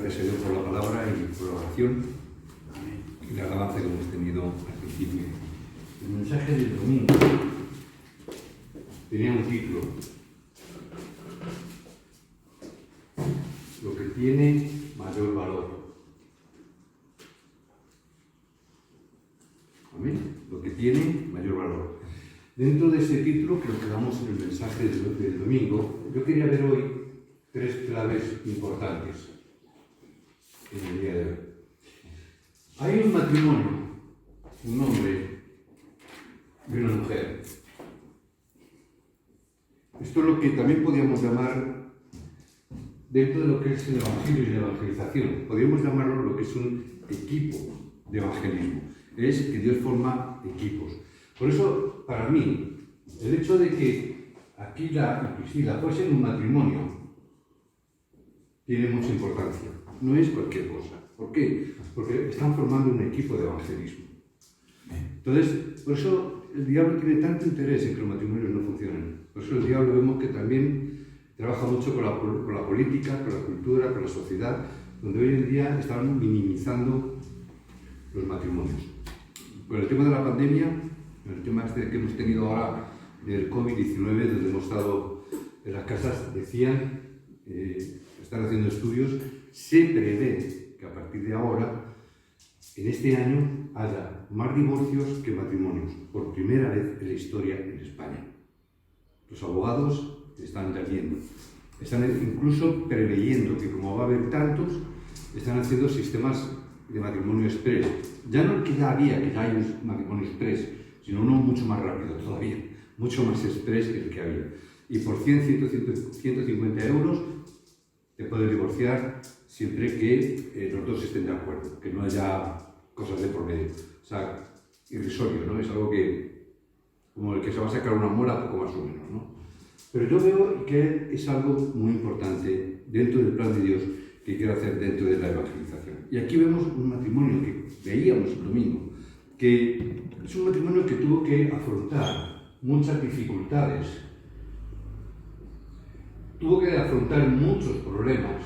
gracias a Dios por la palabra y por la oración y la alabanza que hemos tenido al principio. El mensaje del domingo tenía un título: lo que tiene mayor valor. Amén. Lo que tiene mayor valor. Dentro de ese título, que lo quedamos en el mensaje del domingo, yo quería ver hoy tres claves importantes en el día de hoy. Hay un matrimonio, un hombre y una mujer. Esto es lo que también podríamos llamar, dentro de lo que es el evangelio y la evangelización, podríamos llamarlo lo que es un equipo de evangelismo. Es que Dios forma equipos. Por eso, para mí, el hecho de que Aquila y Priscila fuesen un matrimonio tiene mucha importancia. No es cualquier cosa. ¿Por qué? Porque están formando un equipo de evangelismo. Entonces, por eso el diablo tiene tanto interés en que los matrimonios no funcionen. Por eso el diablo vemos que también trabaja mucho con la política, con la cultura, con la sociedad, donde hoy en día están minimizando los matrimonios. Con el tema de la pandemia, el tema este que hemos tenido ahora del COVID-19, donde hemos estado en las casas, decían, están haciendo estudios, se prevé que a partir de ahora, en este año, haya más divorcios que matrimonios, por primera vez en la historia en España. Los abogados están viendo, están incluso preveyendo que como va a haber tantos, están haciendo sistemas de matrimonio express. Ya no que ya había, que ya hay un matrimonio express, sino uno mucho más rápido todavía, mucho más express que el que había. Y por 150 euros te puedes divorciar siempre que los dos estén de acuerdo, que no haya cosas de por medio. O sea, irrisorio, ¿no? Es algo que, como el que se va a sacar una muela, poco más o menos, ¿no? Pero yo veo que es algo muy importante dentro del plan de Dios que quiere hacer dentro de la evangelización. Y aquí vemos un matrimonio que veíamos el domingo, que es un matrimonio que tuvo que afrontar muchas dificultades, tuvo que afrontar muchos problemas.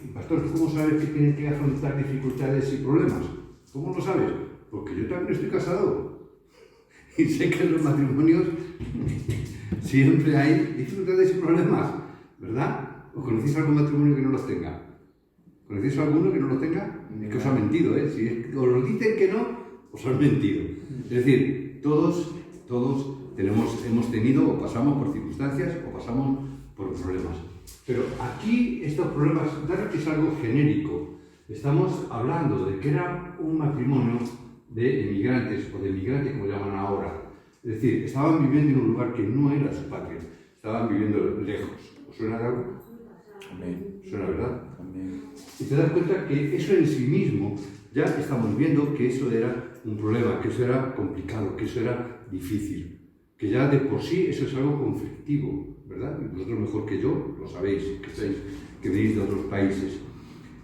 Y pastor, ¿cómo sabes que tienen que afrontar dificultades y problemas? ¿Cómo lo sabes? Porque yo también estoy casado y sé que en los matrimonios siempre hay dificultades y problemas, ¿verdad? ¿O conocéis algún matrimonio que no los tenga? ¿Conocéis alguno que no lo tenga? Es que os ha mentido, ¿eh? Si os lo dicen que no, os han mentido. Es decir, todos hemos tenido o pasamos por circunstancias o pasamos por problemas. Pero aquí estos problemas, dado que es algo genérico, estamos hablando de que era un matrimonio de emigrantes o de migrantes como llaman ahora. Es decir, estaban viviendo en un lugar que no era su patria, estaban viviendo lejos. ¿Os suena de algo? Amén. ¿Suena, verdad? Amén. Y te das cuenta que eso en sí mismo, ya estamos viendo que eso era un problema, que eso era complicado, que eso era difícil, que ya de por sí eso es algo conflictivo, ¿verdad? Y vosotros mejor que yo lo sabéis, que venís de otros países.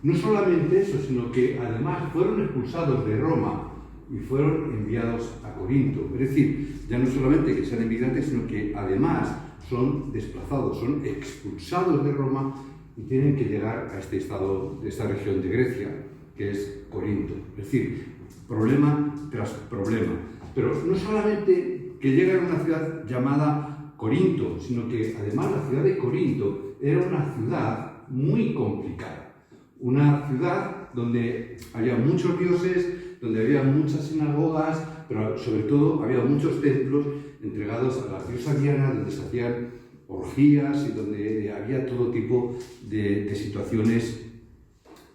No solamente eso, sino que además fueron expulsados de Roma y fueron enviados a Corinto. Es decir, ya no solamente que sean inmigrantes, sino que además son desplazados, son expulsados de Roma y tienen que llegar a este estado, de esta región de Grecia, que es Corinto. Es decir, problema tras problema. Pero no solamente que llegan a una ciudad llamada Corinto, sino que además la ciudad de Corinto era una ciudad muy complicada. Una ciudad donde había muchos dioses, donde había muchas sinagogas, pero sobre todo había muchos templos entregados a la diosa Diana, donde se hacían orgías y donde había todo tipo de situaciones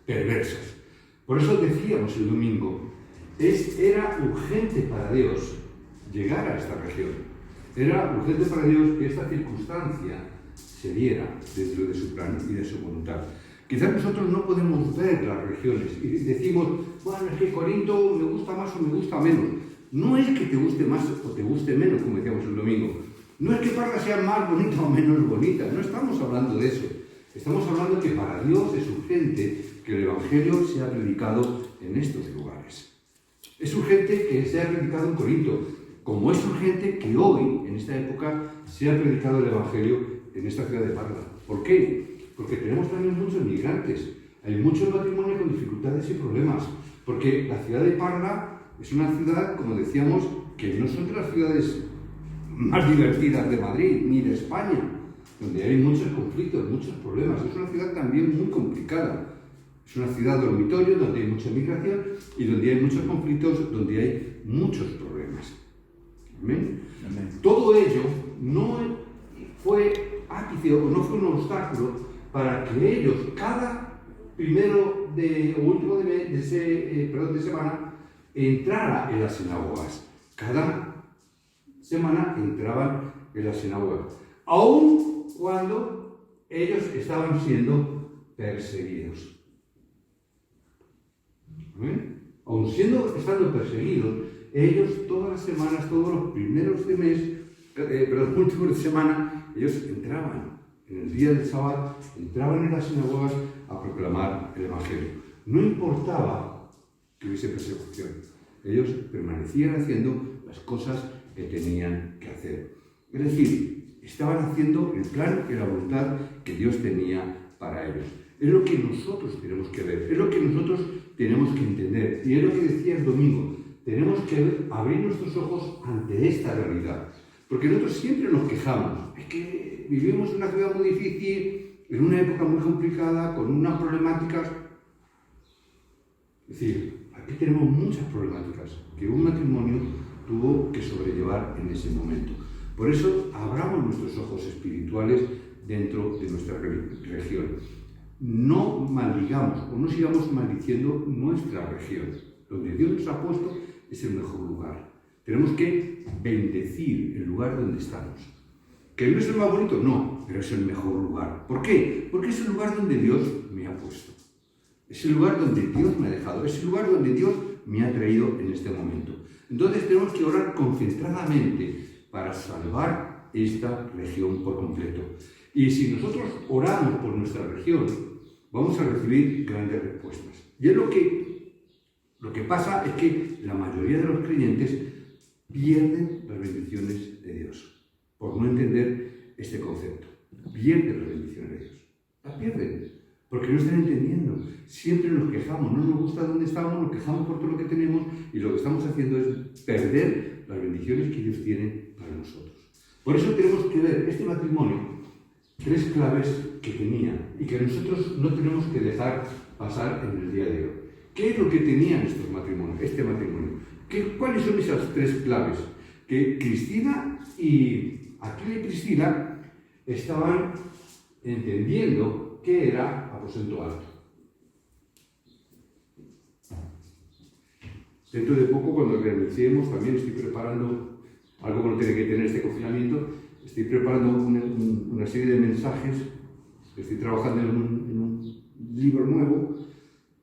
perversas. Por eso decíamos el domingo, era urgente para Dios llegar a esta región. Era urgente para Dios que esta circunstancia se diera dentro de su plan y de su voluntad. Quizás nosotros no podemos ver las regiones y decimos, bueno, es que Corinto me gusta más o me gusta menos. No es que te guste más o te guste menos, como decíamos el domingo. No es que Parga sea más bonita o menos bonita. No estamos hablando de eso. Estamos hablando que para Dios es urgente que el Evangelio sea predicado en estos lugares. Es urgente que sea predicado en Corinto, como es urgente que hoy, en esta época, sea predicado el Evangelio en esta ciudad de Parga. ¿Por qué? porque tenemos también muchos migrantes. Hay muchos matrimonios con dificultades y problemas, porque la ciudad de Parla es una ciudad, como decíamos, que no son de las ciudades más divertidas de Madrid ni de España, donde hay muchos conflictos, muchos problemas. Es una ciudad también muy complicada. Es una ciudad dormitorio donde hay mucha migración y donde hay muchos conflictos, donde hay muchos problemas. ¿Amén? Amén. Todo ello no fue ápice o no fue un obstáculo para que ellos, cada primero o último de semana, entrara en las sinagogas. Cada semana entraban en las sinagogas, aun cuando ellos estaban siendo perseguidos. Aun estando perseguidos, ellos todas las semanas, todos los primeros de mes, últimos de semana, ellos entraban en el día del sábado, entraban en las sinagogas a proclamar el Evangelio. No importaba que hubiese persecución, ellos permanecían haciendo las cosas que tenían que hacer. Es decir, estaban haciendo el plan y la voluntad que Dios tenía para ellos. Es lo que nosotros tenemos que ver, es lo que nosotros tenemos que entender. Y es lo que decía el domingo, tenemos que abrir nuestros ojos ante esta realidad. Porque nosotros siempre nos quejamos, es que vivimos en una ciudad muy difícil, en una época muy complicada, con unas problemáticas. Es decir, aquí tenemos muchas problemáticas que un matrimonio tuvo que sobrellevar en ese momento. Por eso abramos nuestros ojos espirituales dentro de nuestra región. No maldigamos o no sigamos maldiciendo nuestra región. Donde Dios nos ha puesto es el mejor lugar. Tenemos que bendecir el lugar donde estamos. ¿Que no es el más bonito? No, pero es el mejor lugar. ¿Por qué? Porque es el lugar donde Dios me ha puesto. Es el lugar donde Dios me ha dejado. Es el lugar donde Dios me ha traído en este momento. Entonces tenemos que orar concentradamente para salvar esta región por completo. Y si nosotros oramos por nuestra región, vamos a recibir grandes respuestas. Y es lo que pasa es que la mayoría de los creyentes pierden las bendiciones de Dios por no entender este concepto. Pierden las bendiciones de Dios. Las pierden porque no están entendiendo. Siempre nos quejamos, no nos gusta dónde estamos, nos quejamos por todo lo que tenemos y lo que estamos haciendo es perder las bendiciones que Dios tiene para nosotros. Por eso tenemos que ver este matrimonio, 3 claves que tenía y que nosotros no tenemos que dejar pasar en el día de hoy. ¿Qué es lo que tenían estos matrimonios, este matrimonio? ¿Cuáles son esas 3 claves? Que Cristina y Aquila y Priscila estaban entendiendo qué era aposento alto. Dentro de poco, cuando renunciemos, también estoy preparando algo que no tiene que tener este confinamiento. Estoy preparando una serie de mensajes, estoy trabajando en un libro nuevo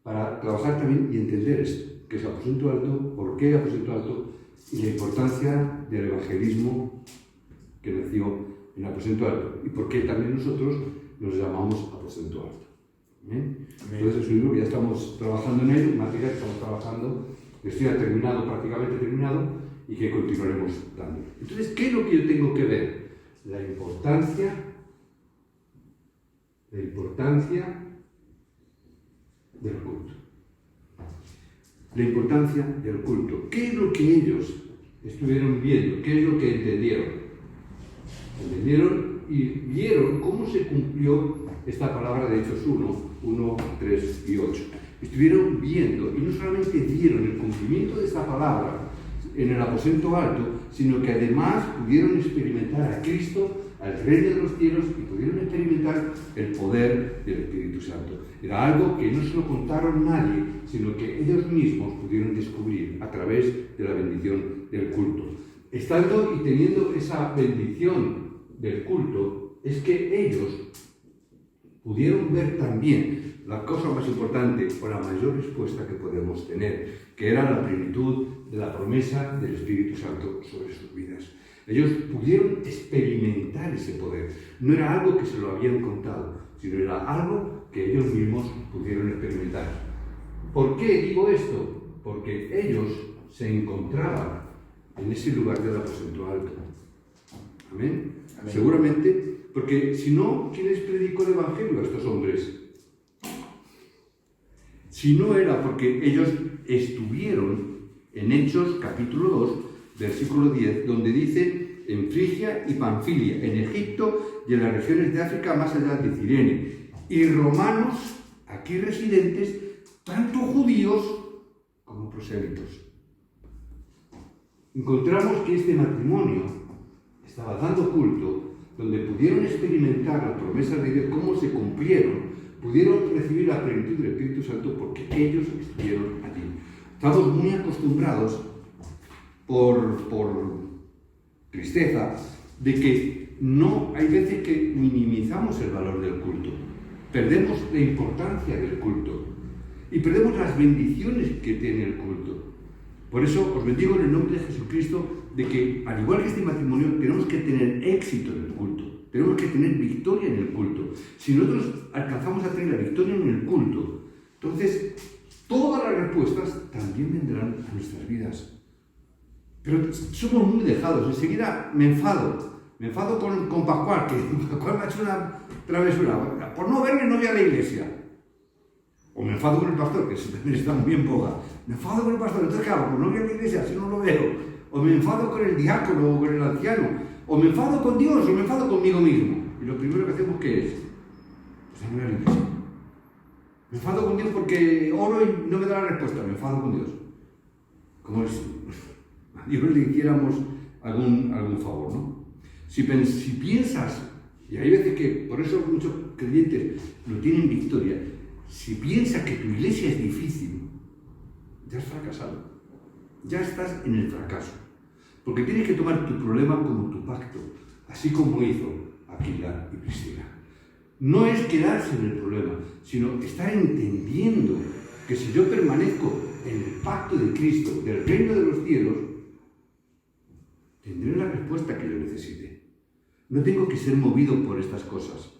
para trabajar también y entender esto, que es aposento alto, por qué aposento alto y la importancia del evangelismo que nació en aposento alto y por qué también nosotros nos llamamos aposento alto. ¿Bien? Entonces es un libro que ya estamos trabajando en él, material que estamos trabajando, que estoy prácticamente terminado y que continuaremos dando. Entonces, ¿qué es lo que yo tengo que ver? La importancia del culto. La importancia del culto. ¿Qué es lo que ellos estuvieron viendo? ¿Qué es lo que entendieron? Entendieron y vieron cómo se cumplió esta palabra de Hechos 1, 3 y 8. Estuvieron viendo, y no solamente vieron el cumplimiento de esta palabra en el aposento alto, sino que además pudieron experimentar a Cristo, al Rey de los cielos, y pudieron experimentar el poder del Espíritu Santo. Era algo que no se lo contaron nadie, sino que ellos mismos pudieron descubrir a través de la bendición del culto. Estando y teniendo esa bendición del culto, es que ellos pudieron ver también la cosa más importante o la mayor respuesta que podemos tener, que era la plenitud de la promesa del Espíritu Santo sobre sus vidas. Ellos pudieron experimentar ese poder. No era algo que se lo habían contado, sino era algo que ellos mismos pudieron experimentar. ¿Por qué digo esto? Porque ellos se encontraban en ese lugar del aposento alto. ¿Amén? Amén. Seguramente Porque si no, ¿quién les predicó el Evangelio a estos hombres? Si no era porque ellos estuvieron en Hechos capítulo 2, versículo 10, donde dice en Frigia y Panfilia, en Egipto y en las regiones de África más allá de Cirene, y romanos aquí residentes, tanto judíos como prosélitos. Encontramos que este matrimonio estaba dando culto, donde pudieron experimentar las promesas de Dios, cómo se cumplieron, pudieron recibir la plenitud del Espíritu Santo porque ellos estuvieron allí. Estamos muy acostumbrados por tristeza de que no hay veces que minimizamos el valor del culto, perdemos la importancia del culto y perdemos las bendiciones que tiene el culto. Por eso os bendigo en el nombre de Jesucristo de que, al igual que este matrimonio, tenemos que tener éxito en el culto, tenemos que tener victoria en el culto. Si nosotros alcanzamos a tener la victoria en el culto, entonces todas las respuestas también vendrán a nuestras vidas. Pero somos muy dejados, enseguida me enfado con Pascual, que Pascual me ha hecho una travesura, por no verme no voy a la iglesia. O me enfado con el pastor, que también está muy en boga. Me enfado con el pastor, entonces ¿qué hago? Pues no voy a la iglesia si no lo veo. O me enfado con el diácono o con el anciano. O me enfado con Dios o me enfado conmigo mismo. Y lo primero que hacemos, ¿qué es? Pues no voy a la iglesia. Me enfado con Dios porque oro y no me da la respuesta. Me enfado con Dios. Como si a Dios le hiciéramos algún favor, ¿no? Si piensas, y hay veces que por eso muchos creyentes no tienen victoria, si piensas que tu iglesia es difícil, ya has fracasado. Ya estás en el fracaso. Porque tienes que tomar tu problema como tu pacto, así como hizo Aquila y Priscila. No es quedarse en el problema, sino estar entendiendo que si yo permanezco en el pacto de Cristo, del reino de los cielos, tendré la respuesta que yo necesite. No tengo que ser movido por estas cosas.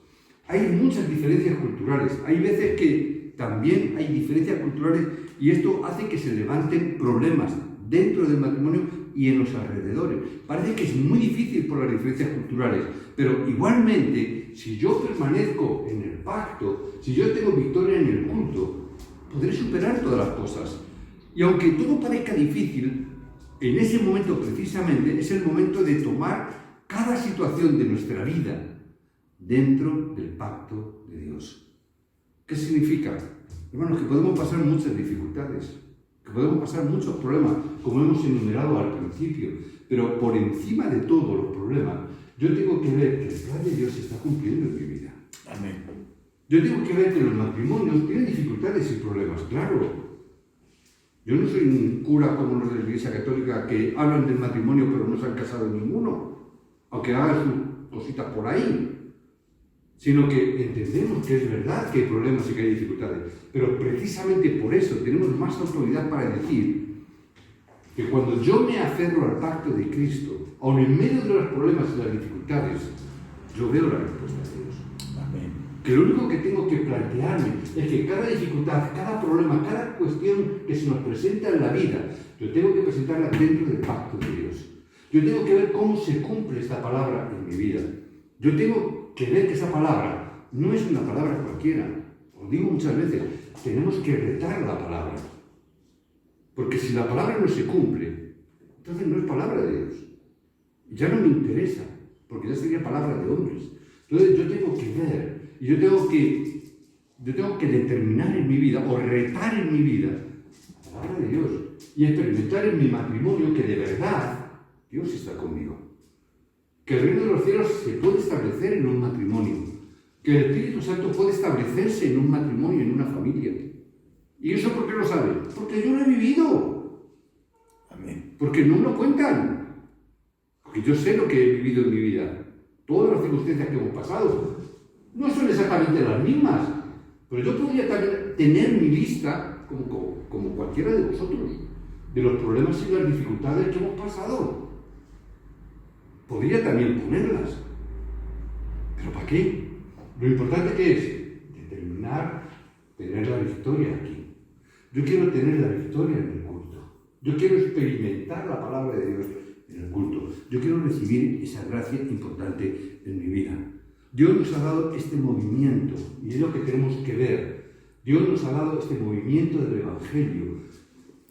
Hay muchas diferencias culturales. Hay veces que también hay diferencias culturales y esto hace que se levanten problemas dentro del matrimonio y en los alrededores. Parece que es muy difícil por las diferencias culturales, pero igualmente, si yo permanezco en el pacto, si yo tengo victoria en el culto, podré superar todas las cosas. Y aunque todo parezca difícil, en ese momento precisamente es el momento de tomar cada situación de nuestra vida dentro del pacto de Dios. ¿Qué significa? Hermanos, que podemos pasar muchas dificultades, que podemos pasar muchos problemas, como hemos enumerado al principio, pero por encima de todos los problemas, yo tengo que ver que el plan de Dios se está cumpliendo en mi vida. Amén. Yo tengo que ver que los matrimonios tienen dificultades y problemas, claro. Yo no soy un cura como los de la Iglesia Católica que hablan del matrimonio pero no se han casado ninguno, aunque hagan sus cositas por ahí. Sino que entendemos que es verdad que hay problemas y que hay dificultades, pero precisamente por eso tenemos más autoridad para decir que cuando yo me aferro al pacto de Cristo, aun en medio de los problemas y las dificultades, yo veo la respuesta de Dios. Amén. Que lo único que tengo que plantearme es que cada dificultad, cada problema, cada cuestión que se nos presenta en la vida, yo tengo que presentarla dentro del pacto de Dios. Yo tengo que ver cómo se cumple esta palabra en mi vida. Yo tengo que ver que esa palabra no es una palabra cualquiera. Os digo muchas veces, tenemos que retar la palabra. Porque si la palabra no se cumple, entonces no es palabra de Dios. Ya no me interesa, porque ya sería palabra de hombres. Entonces yo tengo que ver, y yo tengo que determinar en mi vida, o retar en mi vida, la palabra de Dios. Y experimentar en mi matrimonio que de verdad Dios está conmigo. Que el reino de los cielos se puede establecer en un matrimonio. Que el Espíritu Santo puede establecerse en un matrimonio, en una familia. ¿Y eso por qué lo saben? Porque yo lo he vivido. Amén. Porque no me lo cuentan. Porque yo sé lo que he vivido en mi vida. Todas las circunstancias que hemos pasado no son exactamente las mismas. Pero yo podría también tener mi lista, como cualquiera de vosotros, de los problemas y las dificultades que hemos pasado. Podría también ponerlas. ¿Pero para qué? Lo importante que es determinar, tener la victoria aquí. Yo quiero tener la victoria en el culto. Yo quiero experimentar la palabra de Dios en el culto. Yo quiero recibir esa gracia importante en mi vida. Dios nos ha dado este movimiento, y es lo que tenemos que ver. Dios nos ha dado este movimiento del Evangelio.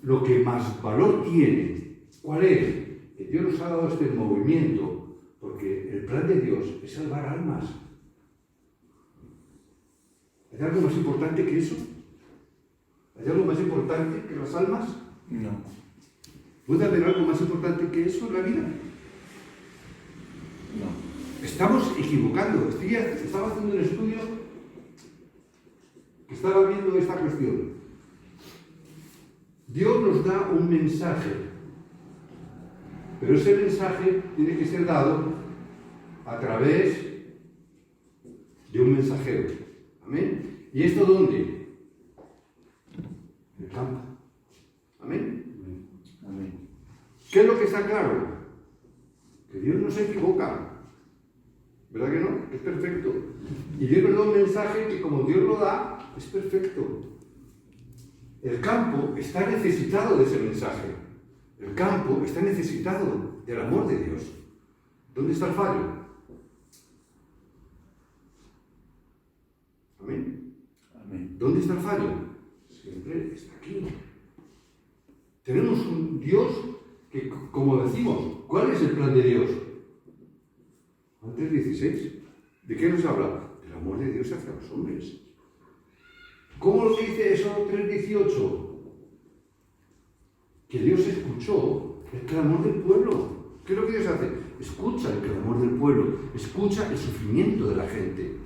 Lo que más valor tiene, ¿cuál es? Que Dios nos ha dado este movimiento, porque el plan de Dios es salvar almas. ¿Hay algo más importante que eso? ¿Hay algo más importante que las almas? No. ¿Puede haber algo más importante que eso en la vida? No. Estamos equivocando. Estaba haciendo un estudio que estaba viendo esta cuestión. Dios nos da un mensaje, pero ese mensaje tiene que ser dado a través de un mensajero. ¿Amén? ¿Y esto dónde? En el campo. ¿Amén? Amén. ¿Qué es lo que está claro? Que Dios no se equivoca. ¿Verdad que no? Es perfecto. Y Dios nos da un mensaje que como Dios lo da, es perfecto. El campo está necesitado de ese mensaje. El campo está necesitado del amor de Dios. ¿Dónde está el fallo? Amén. Amén. ¿Dónde está el fallo? Siempre está aquí. Tenemos un Dios que, como decimos, ¿cuál es el plan de Dios? Juan 3:16. ¿De qué nos habla? Del amor de Dios hacia los hombres. ¿Cómo lo dice eso 3:18? Que Dios escuchó el clamor del pueblo. ¿Qué es lo que Dios hace? Escucha el clamor del pueblo, escucha el sufrimiento de la gente.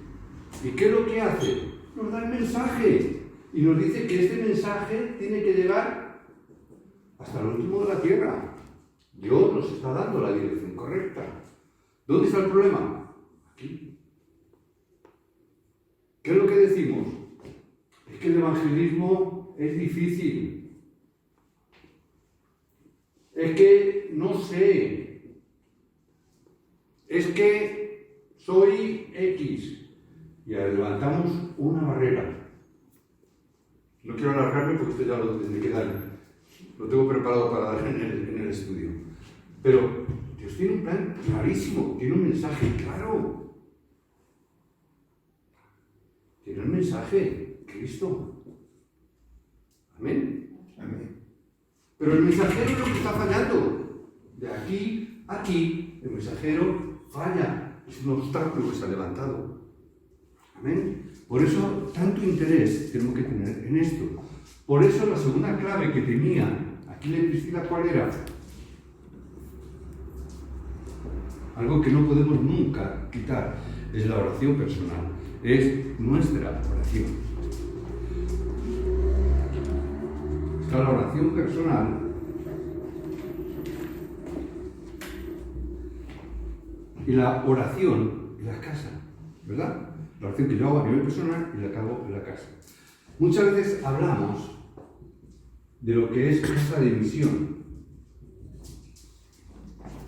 ¿Y qué es lo que hace? Nos da el mensaje y nos dice que este mensaje tiene que llegar hasta el último de la tierra. Dios nos está dando la dirección correcta. ¿Dónde está el problema? Aquí. ¿Qué es lo que decimos? Es que el evangelismo es difícil. Es que no sé. Es que soy X. Y levantamos una barrera. No quiero alargarme porque esto ya lo tendré que dar. Lo tengo preparado para dar en el estudio. Pero Dios tiene un plan clarísimo, tiene un mensaje claro. Tiene un mensaje, Cristo. Amén. Amén. Pero el mensajero es lo que está fallando. De aquí a aquí, el mensajero falla. Es un obstáculo que se ha levantado. Amén. Por eso, tanto interés tenemos que tener en esto. Por eso, la segunda clave que tenía aquí la Priscila, ¿cuál era? Algo que no podemos nunca quitar es la oración personal. Es nuestra oración. Está la oración personal y la oración en la casa, ¿verdad? La oración que yo hago a nivel personal y la que hago en la casa. Muchas veces hablamos de lo que es casa de misión.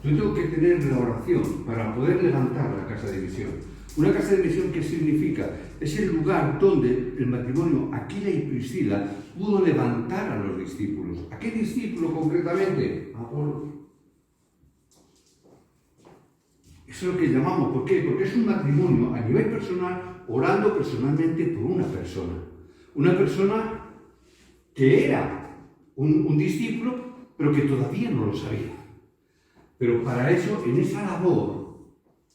Yo tengo que tener la oración para poder levantar la casa de misión. Una casa de misión, ¿qué significa? Es el lugar donde el matrimonio Aquila y Priscila pudo levantar a los discípulos. ¿A qué discípulo concretamente? A Apolos. Eso es lo que llamamos. ¿Por qué? Porque es un matrimonio a nivel personal, orando personalmente por una persona. Una persona que era un discípulo, pero que todavía no lo sabía. Pero para eso, en esa labor,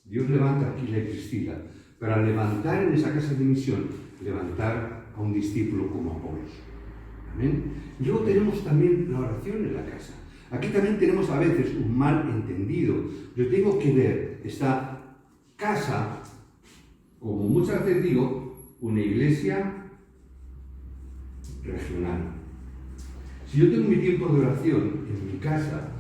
Dios levanta a Aquila y Priscila, para levantar en esa casa de misión, levantar a un discípulo como Apolos. ¿Amén? Y luego tenemos también la oración en la casa. Aquí también tenemos a veces un mal entendido. Yo tengo que ver esta casa, como muchas veces digo, una iglesia regional. Si yo tengo mi tiempo de oración en mi casa,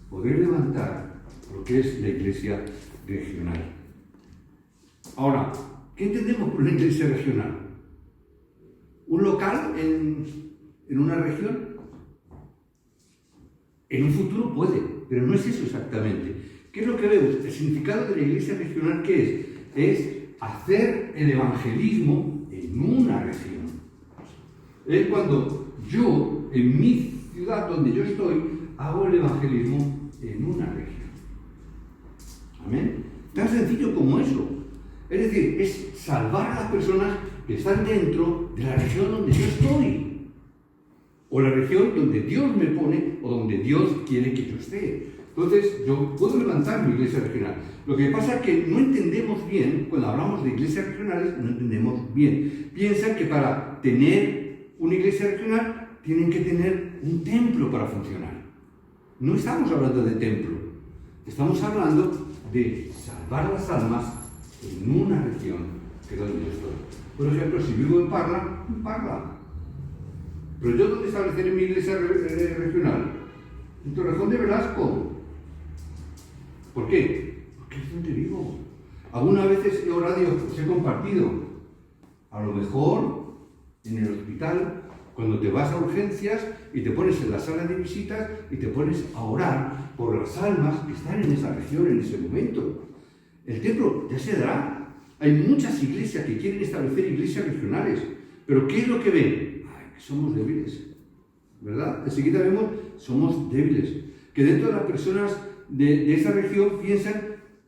podré levantar lo que es la iglesia regional. Ahora, ¿qué entendemos por la iglesia regional? ¿Un local en una región? En un futuro puede, pero no es eso exactamente. ¿Qué es lo que vemos? El significado de la iglesia regional, ¿qué es? Es hacer el evangelismo en una región. Es cuando yo, en mi ciudad donde yo estoy, hago el evangelismo en una región. ¿Amén? Tan sencillo como eso. Es decir, es salvar a las personas que están dentro de la región donde yo estoy. O la región donde Dios me pone o donde Dios quiere que yo esté. Entonces, yo puedo levantar mi iglesia regional. Lo que pasa es que no entendemos bien, cuando hablamos de iglesias regionales, no entendemos bien. Piensan que para tener una iglesia regional tienen que tener un templo para funcionar. No estamos hablando de templo, estamos hablando de salvar las almas en una región que es donde yo estoy. Por ejemplo, si vivo en Parla, en Parla. Pero yo, ¿dónde estableceré mi iglesia regional? En Torrejón de Velasco. ¿Por qué? Porque es donde vivo. Algunas veces he orado y os he compartido. A lo mejor en el hospital, cuando te vas a urgencias y te pones en la sala de visitas y te pones a orar por las almas que están en esa región en ese momento. El templo ya se dará. Hay muchas iglesias que quieren establecer iglesias regionales. Pero ¿qué es lo que ven? Ay, que somos débiles. ¿Verdad? Enseguida vemos, somos débiles. Que dentro de las personas de esa región piensan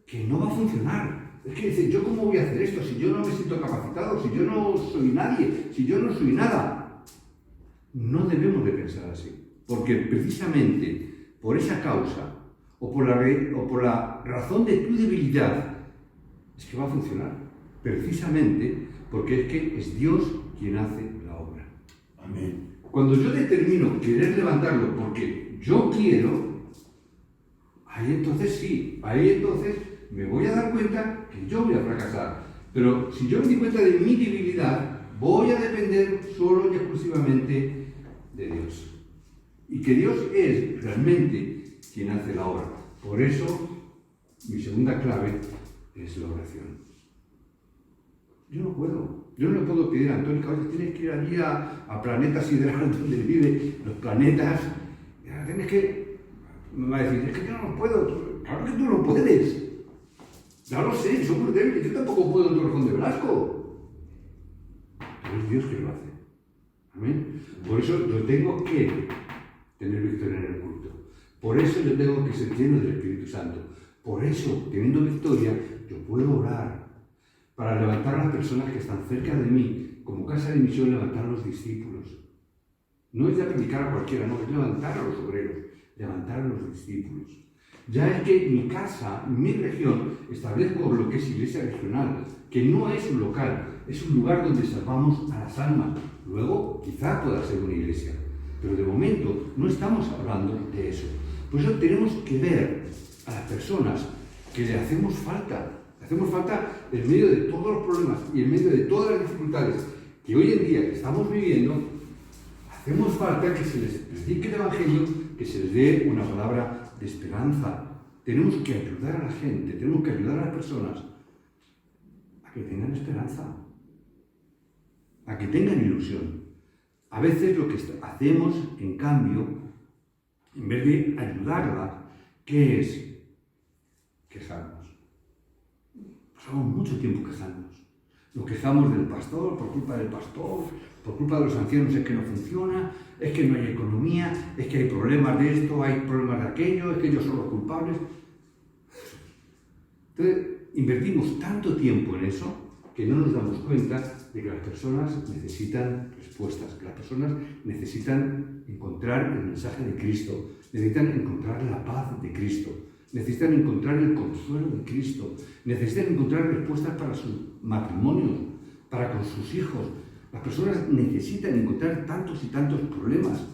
que no va a funcionar. Es que dicen, ¿yo cómo voy a hacer esto? Si yo no me siento capacitado, si yo no soy nadie, si yo no soy nada. No debemos de pensar así. Porque precisamente por esa causa o por la razón de tu debilidad es que va a funcionar. Precisamente porque es que es Dios quien hace la obra. Amén. Cuando yo determino querer levantarlo porque yo quiero, ahí entonces sí, ahí entonces me voy a dar cuenta que yo voy a fracasar. Pero si yo me di cuenta de mi debilidad, voy a depender solo y exclusivamente de Dios. Y que Dios es realmente quien hace la obra. Por eso, mi segunda clave es la oración. Yo no le puedo pedir a Antonio que tienes que ir allí a Planeta Sideral donde viven los planetas. Tienes que... Me va a decir, es que yo no puedo. Claro que tú no puedes. Ya lo sé, somos débiles. Yo tampoco puedo en Torrejón de Velasco. Pero es Dios que lo hace. Amén. Por eso yo tengo que tener victoria en el culto. Por eso yo tengo que ser lleno del Espíritu Santo. Por eso, teniendo victoria, yo puedo orar para levantar a las personas que están cerca de mí, como casa de misión, levantar a los discípulos. No es de predicar a cualquiera, no, es levantar a los obreros, levantar a los discípulos. Ya es que mi casa, mi región, establezco lo que es iglesia regional, que no es un local, es un lugar donde salvamos a las almas. Luego, quizá pueda ser una iglesia, pero de momento no estamos hablando de eso. Por eso tenemos que ver a las personas que le hacemos falta. Hacemos falta en medio de todos los problemas y en medio de todas las dificultades que hoy en día estamos viviendo, hacemos falta que se les predique el Evangelio, que se les dé una palabra de esperanza. Tenemos que ayudar a la gente, tenemos que ayudar a las personas a que tengan esperanza, a que tengan ilusión. A veces lo que hacemos, en cambio, en vez de ayudarlas, ¿qué es? Quejarnos. Pasamos mucho tiempo quejándonos. Nos quejamos del pastor, por culpa del pastor, por culpa de los ancianos es que no funciona, es que no hay economía, es que hay problemas de esto, hay problemas de aquello, es que ellos son los culpables. Entonces, invertimos tanto tiempo en eso que no nos damos cuenta de que las personas necesitan respuestas, que las personas necesitan encontrar el mensaje de Cristo, necesitan encontrar la paz de Cristo, necesitan encontrar el consuelo de Cristo, necesitan encontrar respuestas para sus matrimonios, para con sus hijos. Las personas necesitan encontrar tantos y tantos problemas.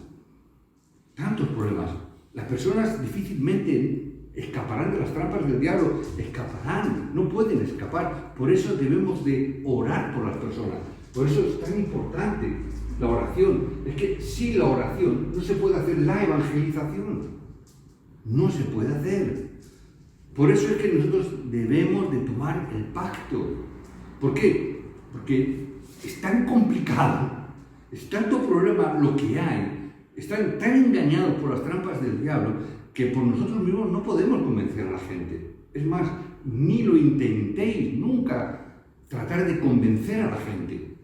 Tantos problemas. Las personas difícilmente escaparán de las trampas del diablo. Escaparán, no pueden escapar. Por eso debemos de orar por las personas. Por eso es tan importante la oración. Es que sin la oración no se puede hacer la evangelización. No se puede hacer. Por eso es que nosotros debemos de tomar el pacto. ¿Por qué? Porque es tan complicado, es tanto problema lo que hay, están tan engañados por las trampas del diablo que por nosotros mismos no podemos convencer a la gente. Es más, ni lo intentéis nunca tratar de convencer a la gente.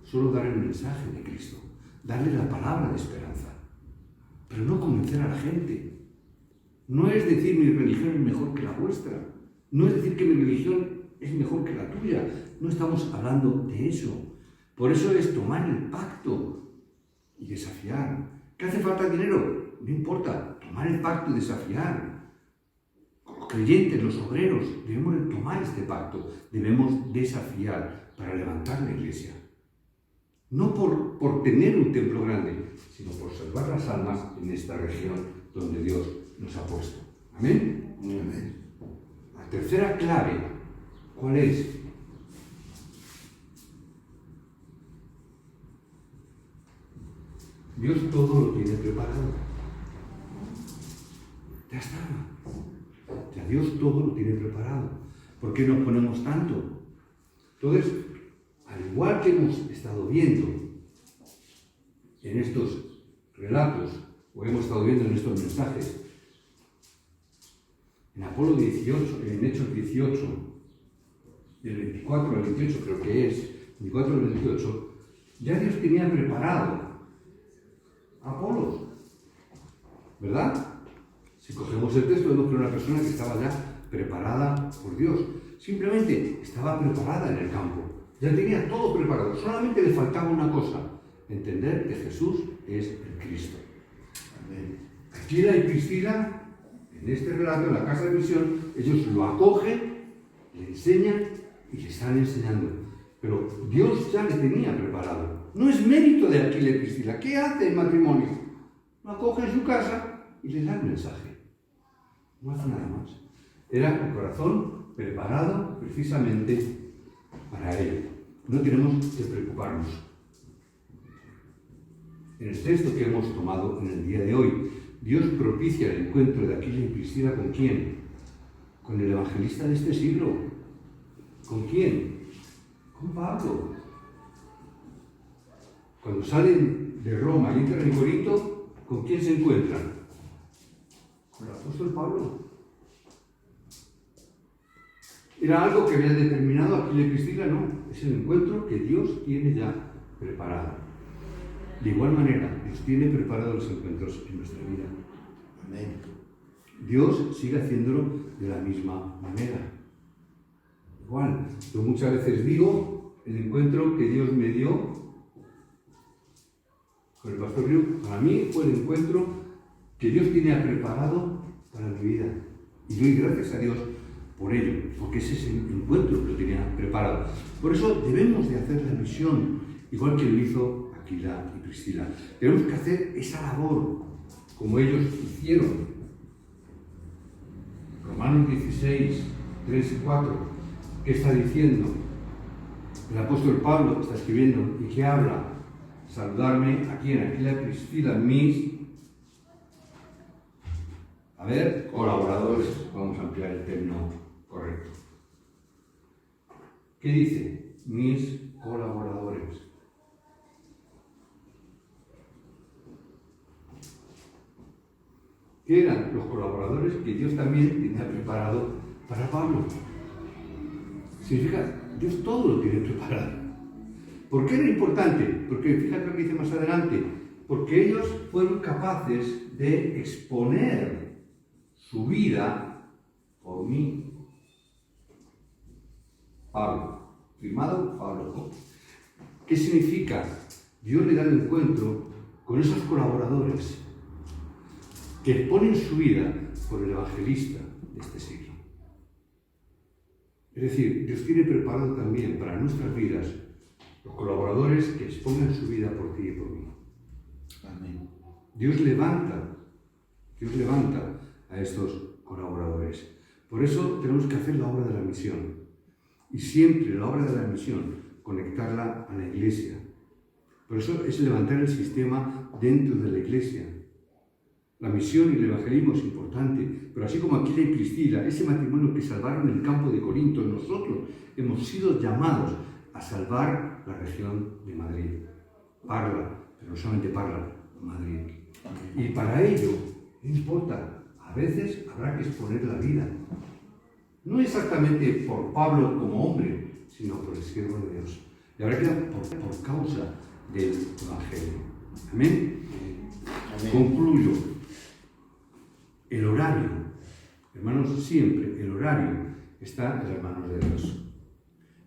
Solo dar el mensaje de Cristo, darle la palabra de esperanza, pero no convencer a la gente. No es decir mi religión es mejor que la vuestra, no es decir que mi religión es mejor que la tuya. No estamos hablando de eso. Por eso es tomar el pacto y desafiar. ¿Qué hace falta dinero? No importa, tomar el pacto y desafiar. Los creyentes, los obreros, debemos de tomar este pacto, debemos desafiar para levantar la iglesia. No por tener un templo grande, sino por salvar las almas en esta región donde Dios nos ha puesto. ¿Amén? Amén. La tercera clave, ¿cuál es? Dios todo lo tiene preparado. Ya está. Ya Dios todo lo tiene preparado. ¿Por qué nos ponemos tanto? Entonces, al igual que hemos estado viendo en estos relatos, o hemos estado viendo en estos mensajes, en Apolo 18, en Hechos 18, del 24 al 28 creo que es, 24 al 28, ya Dios tenía preparado a Apolos, ¿verdad? Si cogemos el texto, vemos que era una persona que estaba ya preparada por Dios. Simplemente estaba preparada en el campo. Ya tenía todo preparado. Solamente le faltaba una cosa: entender que Jesús es el Cristo. Amén. Aquila y Priscila, en este relato, en la casa de misión, ellos lo acogen, le enseñan y le están enseñando. Pero Dios ya le tenía preparado. No es mérito de Aquila y Priscila. ¿Qué hace el matrimonio? Lo acoge en su casa y le da el mensaje. No hace nada más. Era el corazón preparado precisamente para ello. No tenemos que preocuparnos. En el texto que hemos tomado en el día de hoy, Dios propicia el encuentro de Aquila y Priscila ¿con quién? Con el evangelista de este siglo. ¿Con quién? Con Pablo. Cuando salen de Roma y entran en Corinto, ¿con quién se encuentran? Con el apóstol Pablo. ¿Era algo que había determinado Aquila y Priscila? No, es el encuentro que Dios tiene ya preparado. De igual manera, Dios tiene preparados los encuentros en nuestra vida. Amén. Dios sigue haciéndolo de la misma manera. Igual, yo muchas veces digo, el encuentro que Dios me dio con el pastor Río, para mí fue el encuentro que Dios tenía preparado para mi vida. Y doy gracias a Dios por ello, porque ese es el encuentro que lo tenía preparado. Por eso debemos de hacer la misión, igual que lo hizo Aquila y Priscila. Tenemos que hacer esa labor, como ellos hicieron. Romanos 16, 3 y 4, ¿qué está diciendo? El apóstol Pablo está escribiendo, ¿y qué habla? Saludarme aquí en Aquila y Priscila, mis, colaboradores. Vamos a ampliar el término correcto. ¿Qué dice? Mis colaboradores. ¿Qué eran los colaboradores que Dios también tenía preparado para Pablo? Significa, Dios todo lo tiene preparado. ¿Por qué era importante? Porque fíjate lo que dice más adelante. Porque ellos fueron capaces de exponer su vida por mí. Pablo. Firmado Pablo. ¿Qué significa? Dios le da el encuentro con esos colaboradores que exponen su vida por el evangelista de este siglo. Es decir, Dios tiene preparado también para nuestras vidas los colaboradores que expongan su vida por ti y por mí. Amén. Dios levanta a estos colaboradores. Por eso tenemos que hacer la obra de la misión. Y siempre la obra de la misión, conectarla a la iglesia. Por eso es levantar el sistema dentro de la iglesia. La misión y el evangelismo es importante, pero así como Aquila y Priscila, ese matrimonio que salvaron el campo de Corinto, nosotros hemos sido llamados a salvar la región de Madrid. Parla, pero no solamente Parla, Madrid. Y para ello, no importa, a veces habrá que exponer la vida. No exactamente por Pablo como hombre, sino por el siervo de Dios. Y habrá que dar por causa del evangelio. Amén. Amén. Concluyo. El horario, hermanos, siempre el horario está en las manos de Dios.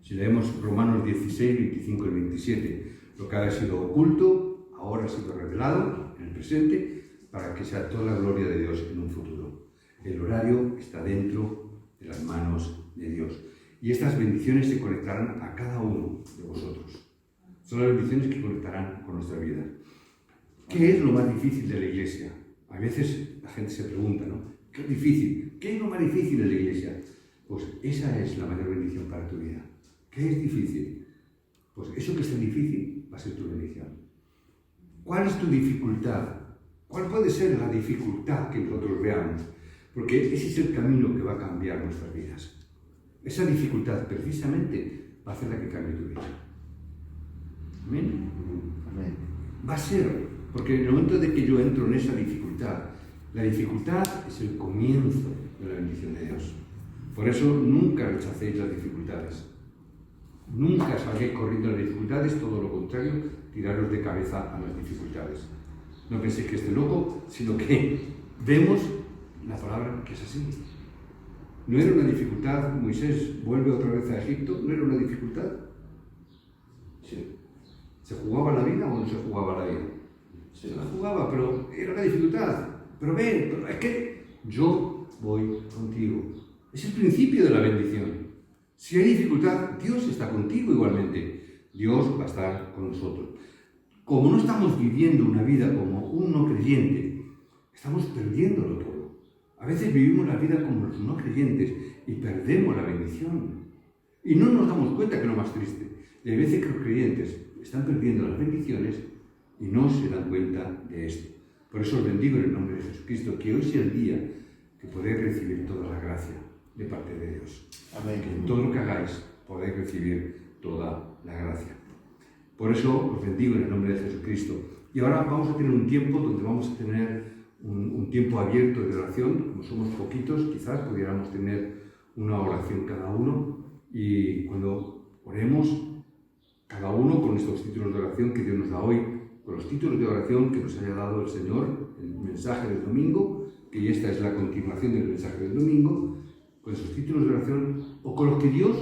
Si leemos Romanos 16, 25 y 27, lo que había sido oculto, ahora ha sido revelado en el presente, para que sea toda la gloria de Dios en un futuro. El horario está dentro de las manos de Dios. Y estas bendiciones se conectarán a cada uno de vosotros. Son las bendiciones que conectarán con nuestra vida. ¿Qué es lo más difícil de la iglesia? A veces la gente se pregunta, ¿no? ¿Qué es difícil? ¿Qué es lo más difícil de la iglesia? Pues esa es la mayor bendición para tu vida. ¿Qué es difícil? Pues eso que es difícil va a ser tu bendición. ¿Cuál es tu dificultad? ¿Cuál puede ser la dificultad que nosotros veamos? Porque ese es el camino que va a cambiar nuestras vidas. Esa dificultad precisamente va a hacer la que cambie tu vida. Amén. Amén. Va a ser, porque en el momento de que yo entro en esa dificultad, la dificultad es el comienzo de la bendición de Dios. Por eso nunca rechacéis las dificultades. Nunca salgáis corriendo a las dificultades, todo lo contrario, tiraros de cabeza a las dificultades. No penséis que esté loco, sino que vemos la palabra que es así. ¿No era una dificultad? Moisés vuelve otra vez a Egipto, ¿no era una dificultad? Sí. ¿Se jugaba la vida o no se jugaba la vida? Sí. Se la jugaba, pero era una dificultad. Pero ven, pero es que yo voy contigo. Es el principio de la bendición. Si hay dificultad, Dios está contigo igualmente. Dios va a estar con nosotros. Como no estamos viviendo una vida como un no creyente, estamos perdiéndolo todo. A veces vivimos la vida como los no creyentes y perdemos la bendición. Y no nos damos cuenta, que es lo más triste. Y hay veces que los creyentes están perdiendo las bendiciones y no se dan cuenta de esto. Por eso os bendigo en el nombre de Jesucristo, que hoy sea el día que podéis recibir toda la gracia de parte de Dios. Amén. Que en todo lo que hagáis podéis recibir toda la gracia. Por eso os bendigo en el nombre de Jesucristo. Y ahora vamos a tener un tiempo donde vamos a tener un tiempo abierto de oración. Como somos poquitos, quizás pudiéramos tener una oración cada uno. Y cuando oremos, cada uno con estos títulos de oración que Dios nos da hoy, con los títulos de oración que nos haya dado el Señor, el mensaje del domingo, que esta es la continuación del mensaje del domingo, con esos títulos de oración, o con los que Dios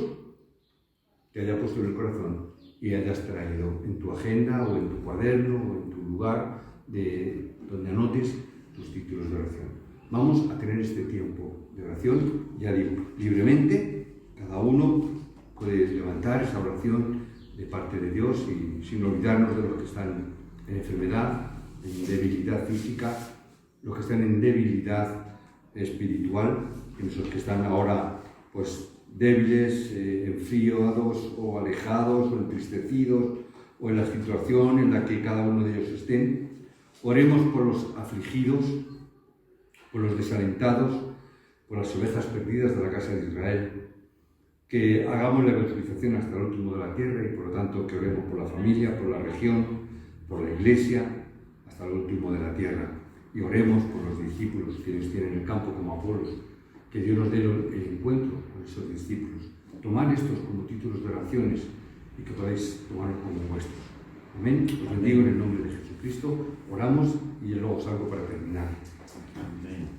te haya puesto en el corazón y hayas traído en tu agenda o en tu cuaderno o en tu lugar donde anotes tus títulos de oración. Vamos a tener este tiempo de oración, ya digo, libremente. Cada uno puede levantar esa oración de parte de Dios y sin olvidarnos de los que están en enfermedad, en debilidad física, los que están en debilidad espiritual, y esos que están ahora pues débiles, enfriados o alejados o entristecidos, o en la situación en la que cada uno de ellos estén. Oremos por los afligidos, por los desalentados, por las ovejas perdidas de la casa de Israel, que hagamos la evangelización hasta el último de la tierra y por lo tanto que oremos por la familia, por la región, por la iglesia, hasta el último de la tierra. Y oremos por los discípulos que Dios tiene en el campo como Apolos, que Dios nos dé el encuentro con esos discípulos. Tomad estos como títulos de oraciones y que podáis tomarlos como vuestros. Amén. Os bendigo en el nombre de Jesucristo. Oramos y luego salgo para terminar. Amén.